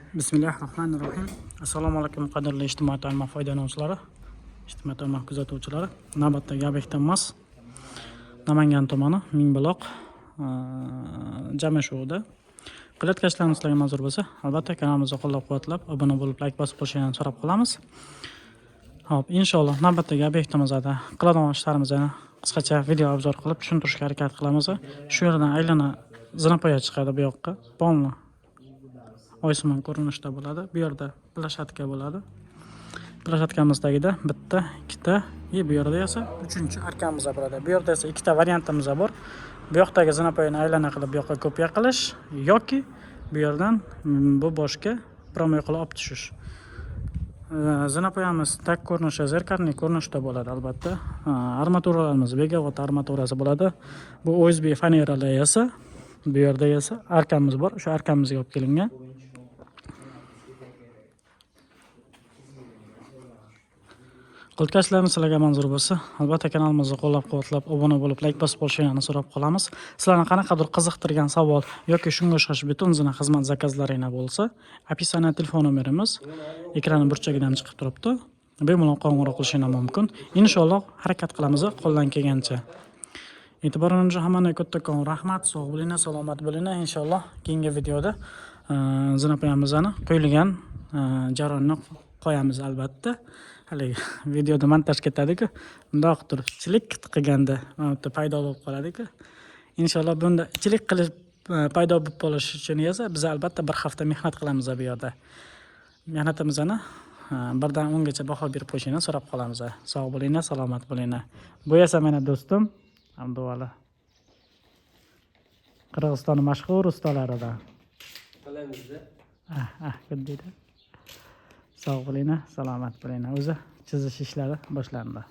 Bismillahirrahmanirrahim. Assalomu alaykum qadrli ijtimoiy tarmoq foydalanuvchilari, ijtimoiy tarmoq kuzatuvchilari. Navbatdagi obyektimiz Namangan tumani Mingbuloq Jamashuvda. Qilayotgan ishlarimiz sizlarga manzur bo'lsa, albatta kanalimizni qo'llab-quvvatlab, obuna bo'lib, like bosib qo'yishingizni so'rab qolamiz. Hop, inshaalloh navbatdagi obyektimizda qiladigan ishlarimizni qisqacha video obzor qilib tushuntirishga harakat qilamiz. Shu yerdan aylana zinapoya chiqadi bu yoqqa. Polni oysimon ko'rinishda bo'ladi. Bu yerda plashatka bo'ladi. Plashatkamizda bitta, ikkita, bu yerda esa uchinchi arkamiz bo'ladi. Bu yerda esa ikkita variantimiz bor. Bu yoqdagi zinapoyani aylana qilib bu yoqqa kopiya qilish yoki bu yerdan bu boshga promoy qilib olib tushish. Zinapoyamiz tak ko'rinishi, zerkarniy ko'rinishda bo'ladi albatta. Armaturalarimiz Begavot armaturasi bo'ladi. Bu OSB faneralar esa bu yerda esa arkamiz bor. O'sha arkamizga olib kelingan. Qilayotgan sizlarga manzur bo'lsa, albatta kanalimizni qo'llab-quvvatlab, obuna bo'lib, like bosib qo'yishingizni so'rab qolamiz. Sizlarni qanaqadir qiziqtirgan savol yoki shunga o'xshash butun zina xizmat zakazlaringiz bo'lsa, opisiya telefon nomerimiz ekran burchagidan chiqib turibdi. Bemalol qo'ng'iroq qilishingiz mumkin. Inshaalloh harakat qilamiz qo'ldan kelgancha. E'tiboringiz uchun hammaga kattakon rahmat. Sog' bo'ling, salomat bo'ling. Inshaalloh keyingi videoda zinapoyamizni qo'yilgan jarayonni qo'yamiz albatta. Haligi videoda montaj ketadi-ku, bundoq turib ichilik qilganda paydo bo'lib qoladi-ku. Inshaalloh bunda ichilik qilish paydo bo'lib qolish uchun esa biz albatta bir hafta mehnat qilamiz bu yerda. Mehnatimizni birdan 10 gacha baho berib qo'yishingizni so'rab qolamiz. Sog' bo'ling, salomat bo'ling. Bu esa meni do'stim Abduvali. Qirg'izistonning mashhur ustalaridan. Qalamizda. Sog' bo'ling, salomat bo'ling. O'zi chizish ishlari boshlandi.